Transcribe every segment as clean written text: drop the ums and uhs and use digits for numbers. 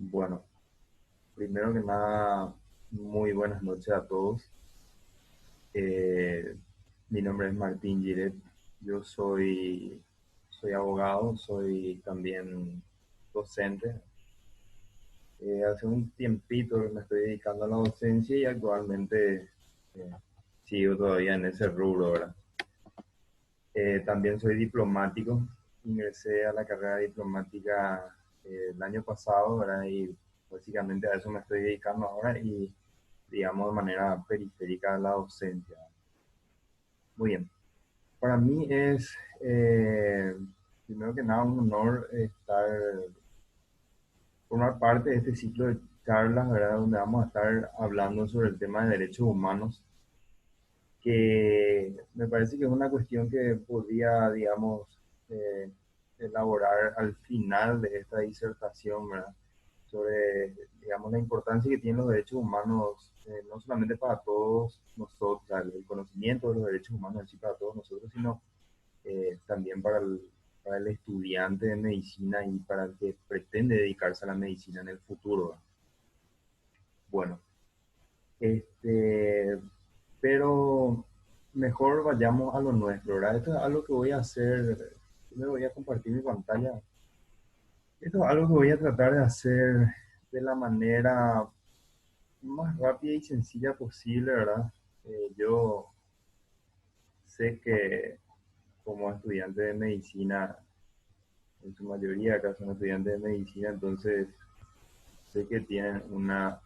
Bueno, primero que nada, muy buenas noches a todos. Eh, Mi nombre es Martín Giret. Yo soy abogado, soy también docente. Hace un tiempito que me estoy dedicando a la docencia y actualmente eh, sigo todavía en ese rubro, ¿verdad? También soy diplomático. Ingresé a la carrera diplomática el año pasado, ¿verdad? Y básicamente a eso me estoy dedicando ahora y, digamos, de manera periférica a la docencia. Muy bien. Para mí es, primero que nada, un honor formar parte de este ciclo de charlas, ¿verdad? Donde vamos a estar hablando sobre el tema de derechos humanos, que me parece que es una cuestión que podría, digamos, eh, elaborar al final de esta disertación, ¿verdad? Sobre, digamos, la importancia que tienen los derechos humanos, no solamente para todos nosotros, o sea, el conocimiento de los derechos humanos en sí para todos nosotros, sino también para el estudiante de medicina y para el que pretende dedicarse a la medicina en el futuro, ¿verdad? Bueno, este, pero mejor vayamos a lo nuestro, ¿verdad? Esto es algo que voy a hacer, me voy a compartir mi pantalla. Esto es algo que voy a tratar de hacer de la manera más rápida y sencilla posible, ¿verdad? Yo sé que como estudiante de medicina, en su mayoría acá son estudiantes de medicina, entonces sé que tienen una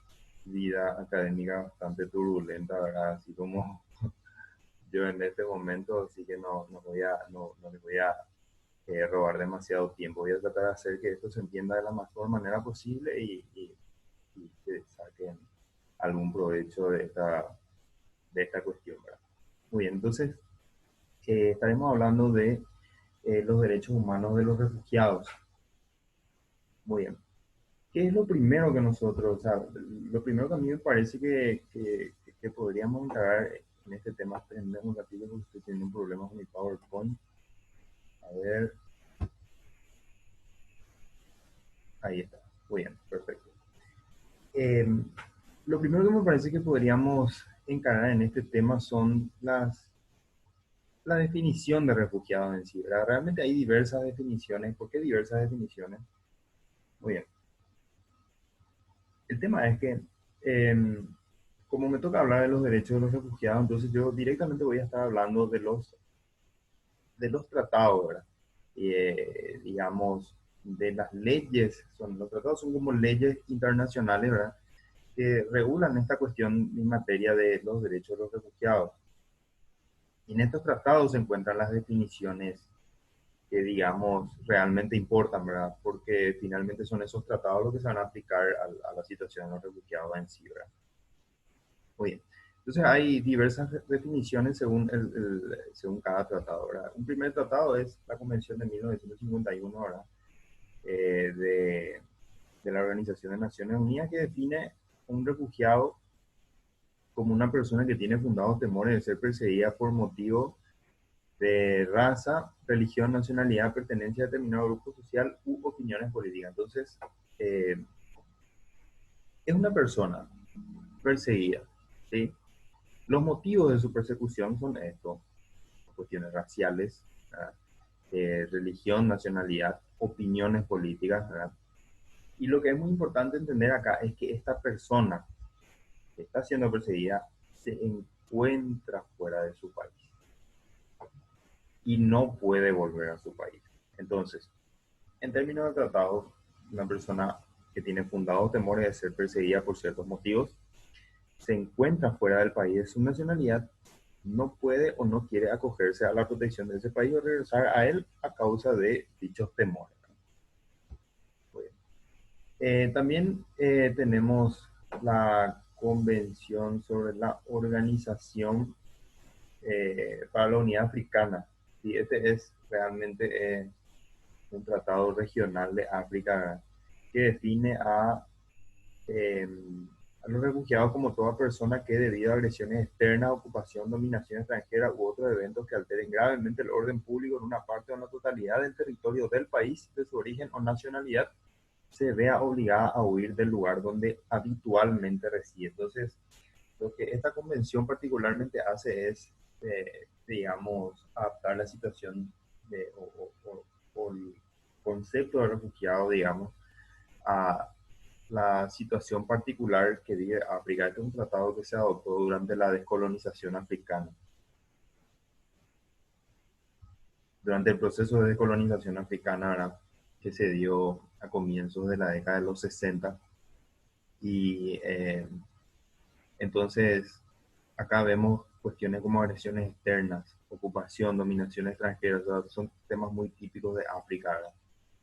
vida académica bastante turbulenta, ¿verdad? Así como yo en este momento, así que no les voy a robar demasiado tiempo. Voy a tratar de hacer que esto se entienda de la mejor manera posible y que saquen algún provecho de esta cuestión, ¿verdad? Muy bien, entonces estaremos hablando de los derechos humanos de los refugiados. Muy bien. ¿Qué es lo primero que nosotros, o sea, lo primero que a mí me parece que podríamos integrar en este tema? Espérenme un ratito porque estoy teniendo un problema con mi PowerPoint. A ver, ahí está. Muy bien, perfecto. Eh, lo primero que me parece que podríamos encarar en este tema son la definición de refugiados en sí, ¿verdad? Realmente hay diversas definiciones. ¿Por qué diversas definiciones? Muy bien. El tema es que, eh, como me toca hablar de los derechos de los refugiados, entonces yo directamente voy a estar hablando de los tratados, ¿verdad? Digamos, de las leyes, los tratados son como leyes internacionales, ¿verdad? Que regulan esta cuestión en materia de los derechos de los refugiados. Y en estos tratados se encuentran las definiciones que, digamos, realmente importan, ¿verdad? Porque finalmente son esos tratados los que se van a aplicar a la situación de los refugiados en sí, ¿verdad? Muy bien. Entonces hay diversas definiciones según cada tratado, ¿verdad? Un primer tratado es la Convención de 1951, ¿verdad? De la Organización de Naciones Unidas, que define un refugiado como una persona que tiene fundados temores de ser perseguida por motivo de raza, religión, nacionalidad, pertenencia a determinado grupo social u opiniones políticas. Entonces, eh, es una persona perseguida, ¿sí? Los motivos de su persecución son estos: cuestiones raciales, religión, nacionalidad, opiniones políticas, ¿verdad? Y lo que es muy importante entender acá es que esta persona que está siendo perseguida se encuentra fuera de su país y no puede volver a su país. Entonces, en términos de tratados, una persona que tiene fundados temores de ser perseguida por ciertos motivos se encuentra fuera del país de su nacionalidad, no puede o no quiere acogerse a la protección de ese país o regresar a él a causa de dichos temores. También tenemos la Convención sobre la Organización para la Unidad Africana. Y este es realmente un tratado regional de África que define eh, a los refugiados como toda persona que debido a agresiones externas, ocupación, dominación extranjera u otros eventos que alteren gravemente el orden público en una parte o en la totalidad del territorio del país de su origen o nacionalidad se vea obligada a huir del lugar donde habitualmente reside. Entonces, lo que esta convención particularmente hace es, digamos, adaptar la situación o el concepto de refugiado, digamos, a la situación particular que vive África. Este es un tratado que se adoptó durante la descolonización africana. Durante el proceso de descolonización africana, ¿verdad?, que se dio a comienzos de la década de los 60. Y entonces, acá vemos cuestiones como agresiones externas, ocupación, dominación extranjera, o sea, son temas muy típicos de África, ¿verdad?,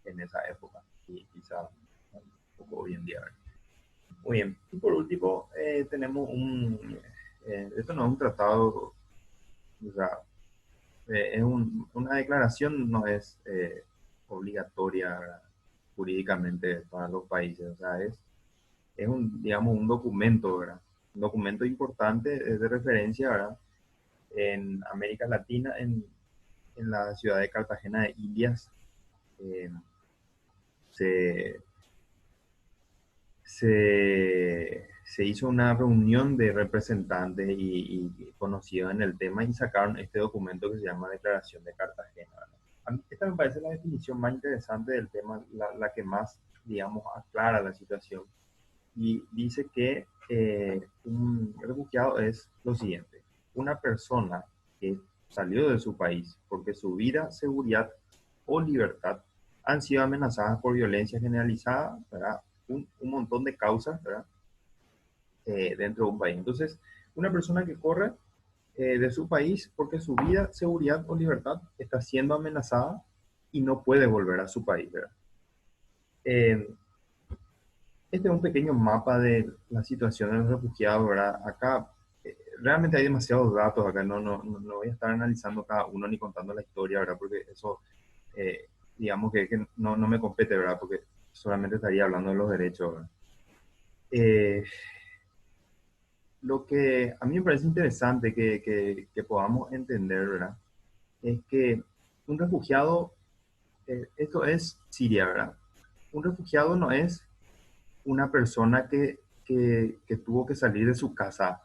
en esa época y quizá un poco hoy en día, ¿verdad? Muy bien. Y por último, tenemos esto no es un tratado, o sea, una declaración no es obligatoria, ¿verdad?, jurídicamente para los países, o sea, es un, digamos, un documento, ¿verdad? Un documento importante, es de referencia, ¿verdad? En América Latina, en la ciudad de Cartagena de Indias, eh, se, se hizo una reunión de representantes y conocidos en el tema y sacaron este documento que se llama Declaración de Cartagena, ¿verdad? A mí esta me parece la definición más interesante del tema, la que más, digamos, aclara la situación. Y dice que un refugiado es lo siguiente: una persona que salió de su país porque su vida, seguridad o libertad han sido amenazadas por violencia generalizada, ¿verdad? Un montón de causas, ¿verdad? Dentro de un país. Entonces, una persona que corre de su país porque su vida, seguridad o libertad está siendo amenazada y no puede volver a su país, ¿verdad? Eh, Este es un pequeño mapa de la situación de los refugiados, ¿verdad? Acá realmente hay demasiados datos, acá no voy a estar analizando cada uno ni contando la historia, ¿verdad? Porque eso, eh, digamos que no me compete, ¿verdad? Porque solamente estaría hablando de los derechos, ¿verdad? Eh, lo que a mí me parece interesante que podamos entender, ¿verdad? Es que un refugiado, esto es Siria, ¿verdad? Un refugiado no es una persona que tuvo que salir de su casa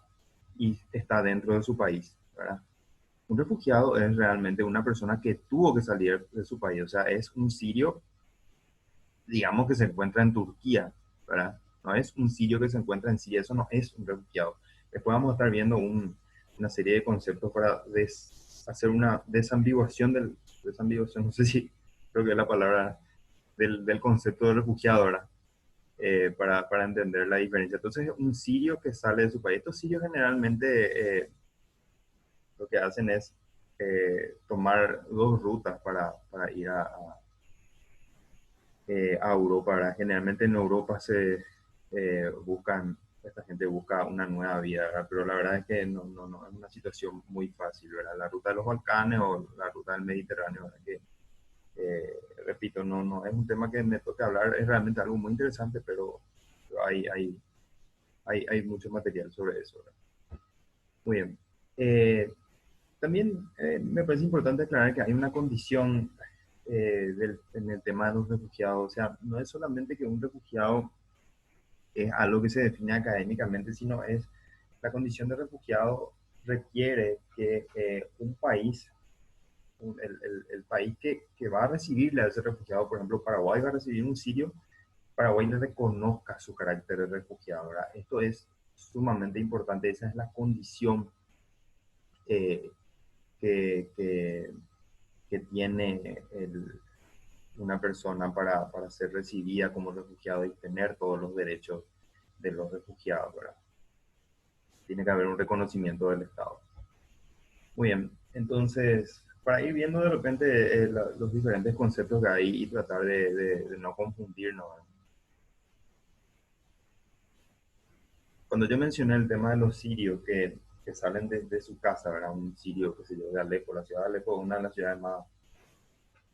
y está dentro de su país, ¿verdad? Un refugiado es realmente una persona que tuvo que salir de su país, o sea, es un sirio, digamos, que se encuentra en Turquía, ¿verdad? No es un sirio que se encuentra en Siria, eso no es un refugiado. Después vamos a estar viendo una serie de conceptos para hacer una desambiguación, no sé si creo que es la palabra, del concepto de refugiado, ¿verdad? Para entender la diferencia. Entonces, un sirio que sale de su país, estos sirios generalmente lo que hacen es tomar dos rutas para ir a Europa, ¿verdad? Generalmente en Europa esta gente busca una nueva vida, ¿verdad? Pero la verdad es que no es una situación muy fácil, ¿verdad? La ruta de los Balcanes o la ruta del Mediterráneo, ¿verdad? Que, repito, no es un tema que me toca hablar, es realmente algo muy interesante, pero hay mucho material sobre eso, ¿verdad? Muy bien. También me parece importante aclarar que hay una condición en el tema de los refugiados. O sea, no es solamente que un refugiado es algo que se define académicamente, sino es la condición de refugiado requiere que un país, el país que va a recibirle a ese refugiado, por ejemplo, Paraguay va a recibir un sirio, Paraguay le reconozca su carácter de refugiado, ¿verdad? Esto es sumamente importante, esa es la condición eh, que, que, que tiene una persona para ser recibida como refugiado y tener todos los derechos de los refugiados, ¿verdad? Tiene que haber un reconocimiento del Estado. Muy bien, entonces, para ir viendo de repente los diferentes conceptos que hay y tratar de no confundirnos, ¿verdad? Cuando yo mencioné el tema de los sirios que salen de su casa, ¿verdad? Un sirio, qué sé yo, de Alepo, la ciudad de Alepo es una de las ciudades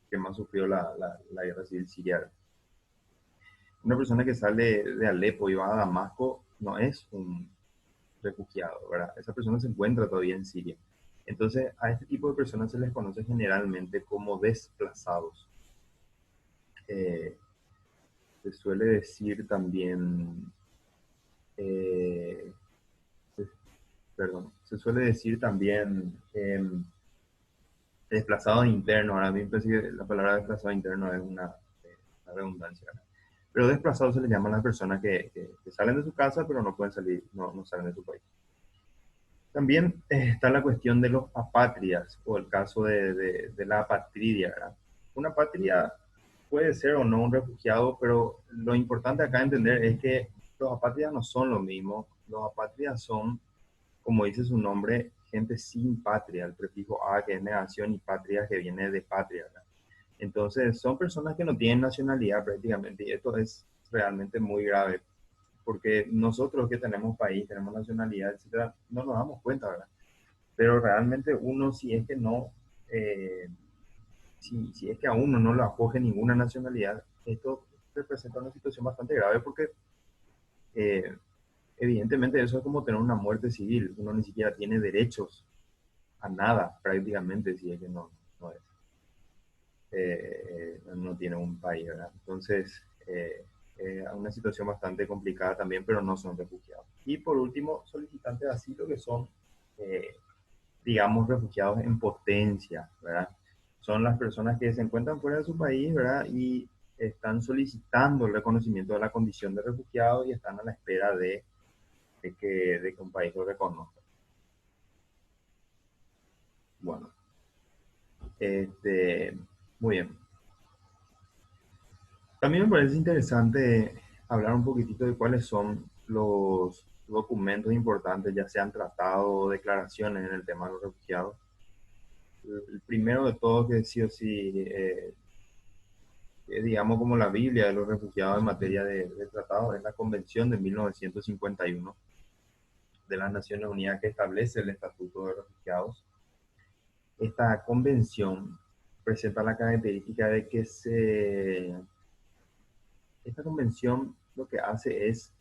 que más sufrió la guerra civil siria. Una persona que sale de Alepo y va a Damasco no es un refugiado, ¿verdad? Esa persona se encuentra todavía en Siria. Entonces, a este tipo de personas se les conoce generalmente como desplazados. Eh, suele decir también, eh, se suele decir también desplazado interno. Ahora a mí me parece que la palabra desplazado interno es una redundancia, ¿verdad? Pero desplazado se le llama a las personas que salen de su casa, pero no pueden salir, no salen de su país. También está la cuestión de los apátridas, o el caso de la apatridia, ¿verdad? Una apátrida puede ser o no un refugiado, pero lo importante acá entender es que los apátridas no son lo mismo. Los apátridas son, como dice su nombre, gente sin patria, el prefijo a que es negación y patria que viene de patria, ¿verdad? Entonces, son personas que no tienen nacionalidad prácticamente, y esto es realmente muy grave, porque nosotros que tenemos país, tenemos nacionalidad, etcétera, no nos damos cuenta, ¿verdad? Pero realmente uno, si es que no, si es que a uno no lo acoge ninguna nacionalidad, esto representa una situación bastante grave porque eh, evidentemente eso es como tener una muerte civil, uno ni siquiera tiene derechos a nada prácticamente si es que no es, no tiene un país, ¿verdad? Entonces, una situación bastante complicada también, pero no son refugiados. Y por último, solicitantes de asilo que son, eh, digamos, refugiados en potencia, ¿verdad? Son las personas que se encuentran fuera de su país, ¿verdad? Y están solicitando el reconocimiento de la condición de refugiado y están a la espera de que un país lo reconozca. Bueno, este, muy bien. También me parece interesante hablar un poquitito de cuáles son los documentos importantes, ya sean tratados o declaraciones en el tema de los refugiados. El primero de todos que sí o sí, es, digamos como la Biblia de los refugiados en materia de tratados, es la Convención de 1951 de las Naciones Unidas que establece el Estatuto de Refugiados. Esta convención presenta la característica de que esta convención lo que hace es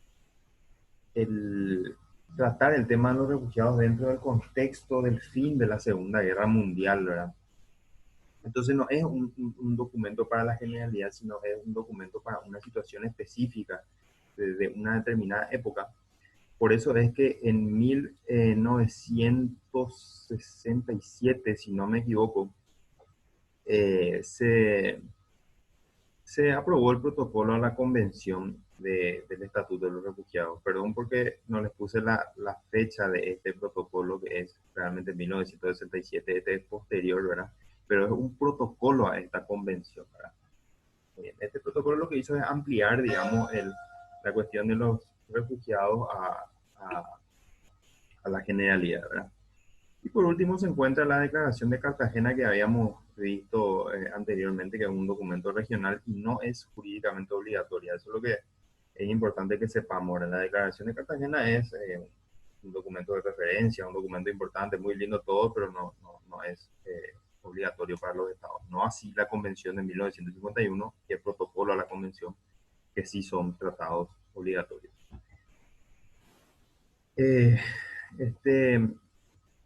el tratar el tema de los refugiados dentro del contexto del fin de la Segunda Guerra Mundial, ¿verdad? Entonces no es un documento para la generalidad, sino es un documento para una situación específica de una determinada época. Por eso es que en 1967, si no me equivoco, se aprobó el protocolo a la convención del Estatuto de los Refugiados. Perdón porque no les puse la fecha de este protocolo, que es realmente 1967, este es posterior, ¿verdad? Pero es un protocolo a esta convención, ¿verdad? Bien, este protocolo lo que hizo es ampliar, digamos, la cuestión de los refugiados a, a la generalidad, ¿verdad? Y por último se encuentra la Declaración de Cartagena que habíamos visto anteriormente, que es un documento regional y no es jurídicamente obligatoria. Eso es lo que es importante que sepamos. La Declaración de Cartagena es un documento de referencia, un documento importante, muy lindo todo, pero no es obligatorio para los estados. No así la Convención de 1951, que es protocolo a la Convención, que sí son tratados obligatorios. Eh, este,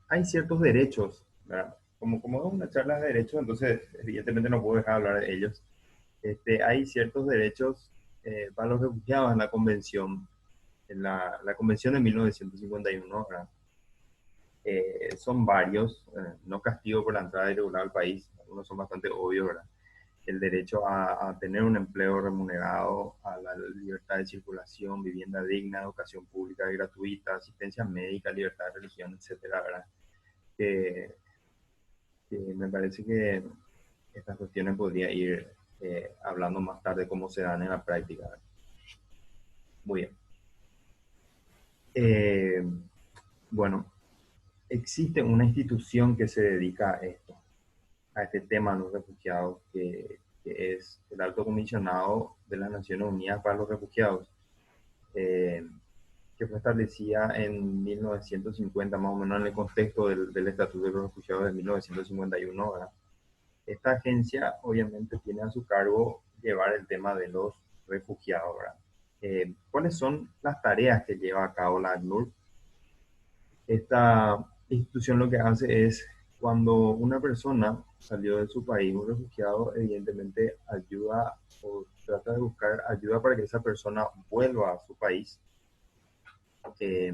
hay ciertos derechos, ¿verdad? Como es una charla de derechos, entonces evidentemente no puedo dejar de hablar de ellos. Hay ciertos derechos para los refugiados en la convención, la convención de 1951, ¿verdad? Son varios, no castigo por la entrada irregular al país, algunos son bastante obvios, ¿verdad? El derecho a tener un empleo remunerado, a la libertad de circulación, vivienda digna, educación pública y gratuita, asistencia médica, libertad de religión, etcétera, ¿verdad? Que me parece que estas cuestiones podría ir hablando más tarde cómo se dan en la práctica. Muy bien. Eh, bueno, existe una institución que se dedica a esto, a este tema de los refugiados, que es el Alto Comisionado de las Naciones Unidas para los Refugiados, eh, que fue establecida en 1950, más o menos en el contexto del Estatuto de los Refugiados de 1951, ¿verdad? Esta agencia obviamente tiene a su cargo llevar el tema de los refugiados, ¿verdad? ¿Cuáles son las tareas que lleva a cabo la ACNUR? Esta institución lo que hace es Cuando una persona salió de su país, un refugiado, evidentemente ayuda o trata de buscar ayuda para que esa persona vuelva a su país. Eh,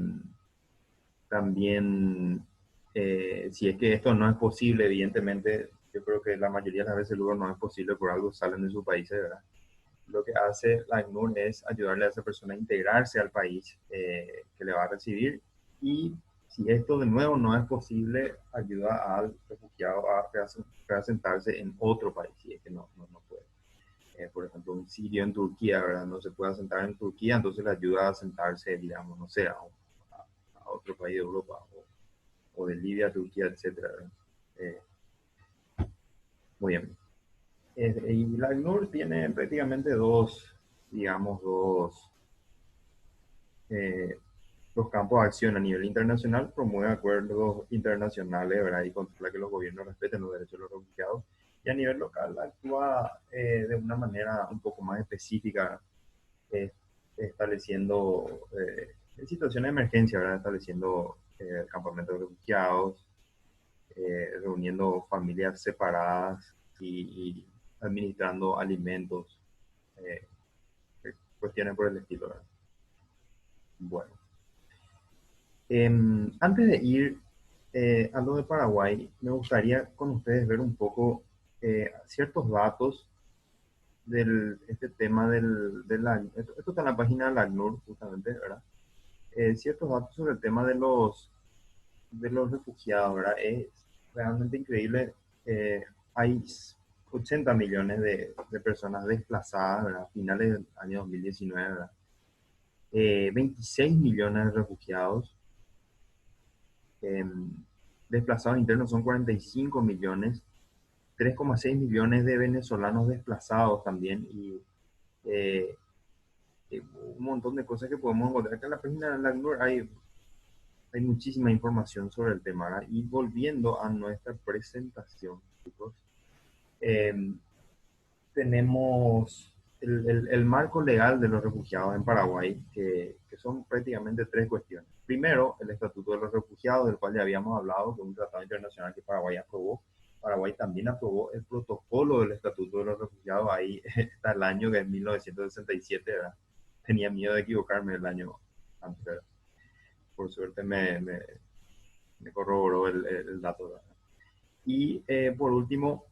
También, si es que esto no es posible, evidentemente, yo creo que la mayoría de las veces luego no es posible, por algo salen de su país, ¿verdad? Lo que hace la ACNUR es ayudarle a esa persona a integrarse al país que le va a recibir, y si esto de nuevo no es posible, ayuda al refugiado a reasentarse en otro país, si es que no puede. Por ejemplo, un sirio en Turquía, ¿verdad? No se puede asentar en Turquía, entonces le ayuda a asentarse, digamos, no sé, a otro país de Europa, o de Libia, Turquía, etcétera. Eh, Muy bien. Y la ACNUR tiene prácticamente digamos, eh, dos campos de acción. A nivel internacional, promueve acuerdos internacionales, ¿verdad? Y controla que los gobiernos respeten los derechos de los refugiados. Y a nivel local actúa de una manera un poco más específica, eh, estableciendo, en situaciones de emergencia, ¿verdad? Estableciendo campamentos de refugiados, reuniendo familias separadas y administrando alimentos, eh, cuestiones por el estilo, ¿verdad? Bueno, antes de ir a lo de Paraguay, me gustaría con ustedes ver un poco ciertos datos este tema esto está en la página de la ACNUR, justamente, ¿verdad? Ciertos datos sobre el tema de los refugiados, ¿verdad? Es realmente increíble. Hay 80 millones de personas desplazadas, ¿verdad? A finales del año 2019, ¿verdad? 26 millones de refugiados. eh, Desplazados internos son 45 millones. 3,6 millones de venezolanos desplazados también. Y eh, un montón de cosas que podemos encontrar. Acá en la página de la ACNUR hay muchísima información sobre el tema, ¿verdad? Y volviendo a nuestra presentación, chicos, eh, tenemos el marco legal de los refugiados en Paraguay, que son prácticamente tres cuestiones. Primero, el Estatuto de los Refugiados, del cual ya habíamos hablado, que es un tratado internacional que Paraguay aprobó. Paraguay también aprobó el protocolo del Estatuto de los Refugiados, ahí está el año que es 1967, ¿verdad? Tenía miedo de equivocarme el año anterior. Por suerte me corroboró el dato, ¿verdad? Y por último,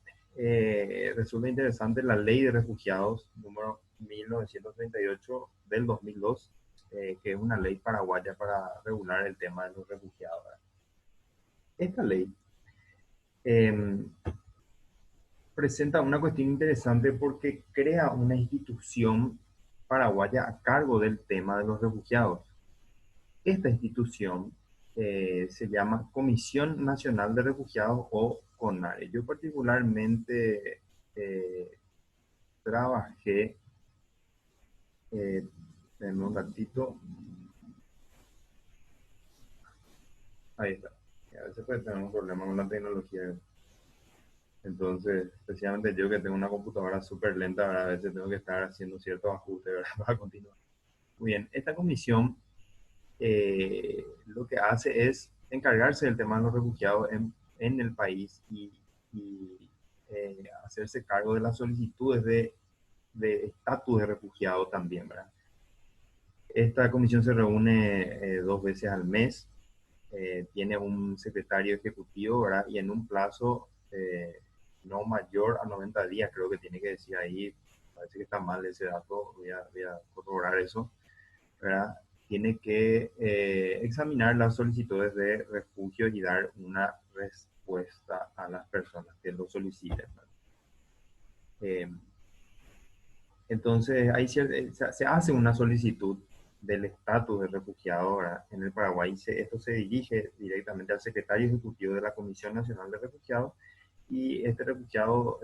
resulta interesante la Ley de Refugiados número 1938 del 2002, que es una ley paraguaya para regular el tema de los refugiados, ¿verdad? Esta ley eh, presenta una cuestión interesante porque crea una institución paraguaya a cargo del tema de los refugiados. Esta institución se llama Comisión Nacional de Refugiados, o CONARE. Yo particularmente eh, trabajé, eh, en un ratito, ahí está. A veces puede tener un problema con la tecnología. Entonces, especialmente yo que tengo una computadora súper lenta, ¿verdad? A veces tengo que estar haciendo ciertos ajustes, ¿verdad? Para continuar. Muy bien, esta comisión lo que hace es encargarse del tema de los refugiados en el país, y hacerse cargo de las solicitudes de estatus de refugiado también, ¿verdad? Esta comisión se reúne dos veces al mes, tiene un secretario ejecutivo, ¿verdad? Y en un plazo no mayor a 90 días, creo que tiene que decir ahí, parece que está mal ese dato, voy a corroborar eso, ¿verdad? Tiene que examinar las solicitudes de refugio y dar una respuesta a las personas que lo soliciten, ¿verdad? Eh, entonces, se hace una solicitud del estatus de refugiado, ¿verdad? En el Paraguay. Esto se dirige directamente al secretario ejecutivo de la Comisión Nacional de Refugiados, y este refugiado,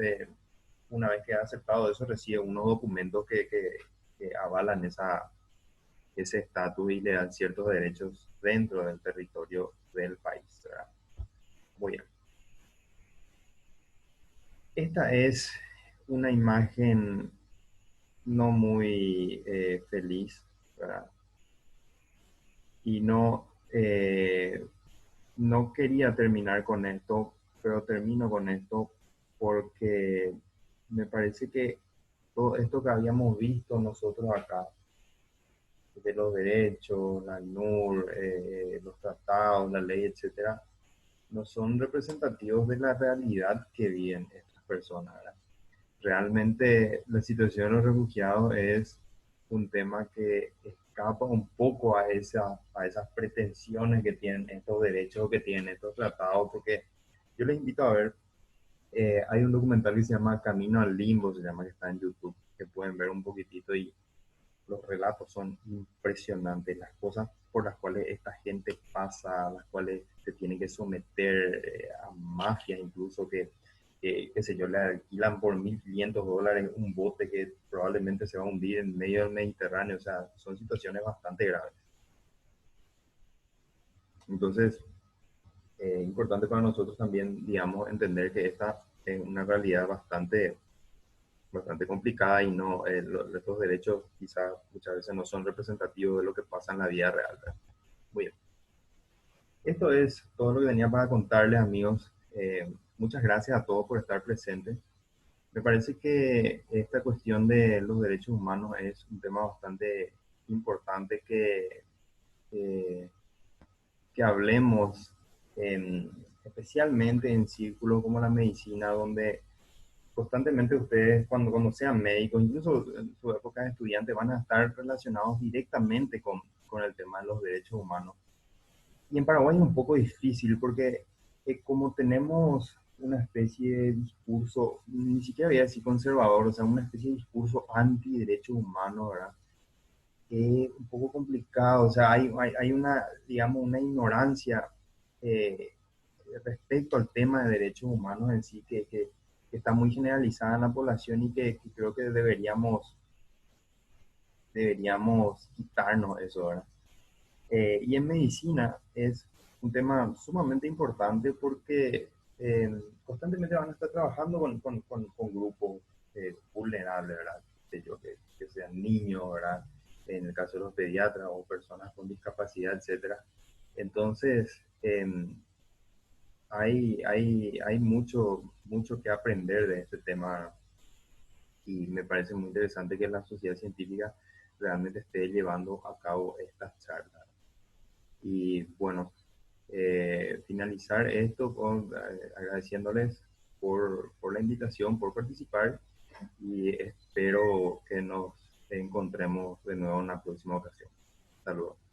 una vez que ha aceptado eso, recibe unos documentos que avalan ese estatus y le dan ciertos derechos dentro del territorio del país, ¿verdad? Muy bien. Esta es una imagen no muy feliz, ¿verdad? Y no quería terminar con esto, pero termino con esto porque me parece que todo esto que habíamos visto nosotros acá, de los derechos, la ACNUR, los tratados, la ley, etcétera, no son representativos de la realidad que viven estas personas, ¿verdad? Realmente la situación de los refugiados es un tema que escapa un poco a esas pretensiones que tienen estos derechos, que tienen estos tratados, porque yo les invito a ver, hay un documental que se llama Camino al Limbo, se llama, que está en YouTube, que pueden ver un poquitito y los relatos son impresionantes, las cosas por las cuales esta gente pasa, las cuales se tiene que someter a mafias incluso qué sé yo, le alquilan por $1.500 un bote que probablemente se va a hundir en medio del Mediterráneo, o sea, son situaciones bastante graves. Entonces, importante para nosotros también, digamos, entender que esta es una realidad bastante complicada y no, estos derechos quizás muchas veces no son representativos de lo que pasa en la vida real, ¿verdad? Muy bien. Esto es todo lo que tenía para contarles, amigos. Muchas gracias a todos por estar presentes. Me parece que esta cuestión de los derechos humanos es un tema bastante importante que, que hablemos, especialmente en círculos como la medicina, donde constantemente ustedes, cuando sean médicos, incluso en su época de estudiante, van a estar relacionados directamente con el tema de los derechos humanos. Y en Paraguay es un poco difícil porque como tenemos una especie de discurso, ni siquiera voy a decir conservador, o sea, una especie de discurso anti-derechos humanos, ¿verdad? Es un poco complicado, o sea, hay una, digamos, una ignorancia eh, respecto al tema de derechos humanos en sí que está muy generalizada en la población y que creo que deberíamos quitarnos eso, ¿verdad? Y en medicina es un tema sumamente importante porque constantemente van a estar trabajando con grupos vulnerables, ¿verdad? Que sean niños, ¿verdad? En el caso de los pediatras o personas con discapacidad, etcétera. Entonces, hay mucho que aprender de este tema y me parece muy interesante que la sociedad científica realmente esté llevando a cabo estas charlas. Y bueno, finalizar esto agradeciéndoles por la invitación, por participar y espero que nos encontremos de nuevo en la próxima ocasión. Hasta luego.